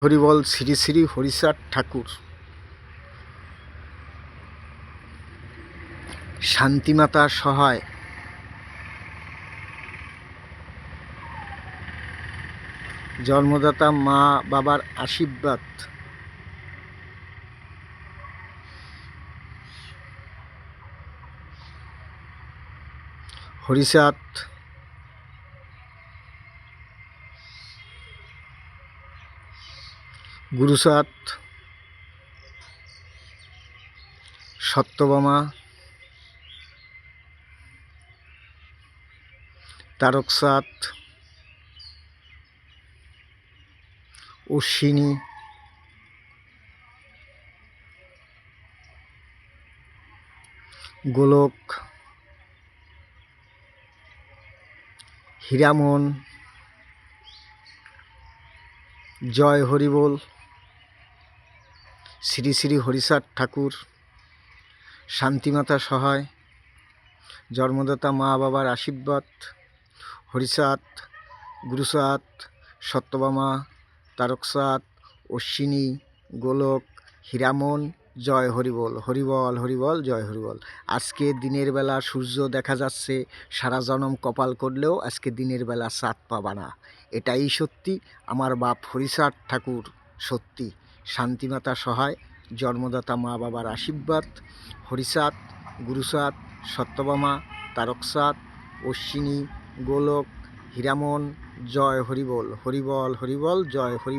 হরিবল শ্রী শ্রী হরিচাঁদ ঠাকুর। শান্তিমাতা সহায়, জন্মদাতা মা বাবার আশীর্বাদ, হরিচাঁদ গুরুচাঁদ, সত্যভামা, তারকচাঁদ, অশ্বিনী, গোলক, হীরামন, জয় হরিবোল, শ্রী শ্রী হরিচাঁদ ঠাকুর, শান্তিমাতা সহায়, জন্মদাতা মা বাবার আশীর্বাদ, হরিচাঁদ, গুরুচাঁদ, সত্যভামা, তারকচাঁদ, অশ্বিনী, গোলক, হীরামন, জয় হরিবোল, হরিবল হরিবল, জয় হরিবল। আজকে দিনের বেলা সূর্য দেখা যাচ্ছে, সারা জনম কপাল করলেও আজকে দিনের বেলা চাঁদ পাবা না, এটাই সত্যি। আমার বাপ হরিচাঁদ ঠাকুর সত্যি, শান্তিমাতা সহায়, জন্মদাতা মা বাবার আশীর্বাদ, হরিচাঁদ, গুরুচাঁদ, সত্যভামা, তারকচাঁদ, অশ্বিনী, গোলক, হীরামন, জয় হরিবোল, হরিবল হরিবল, জয় হরিবল।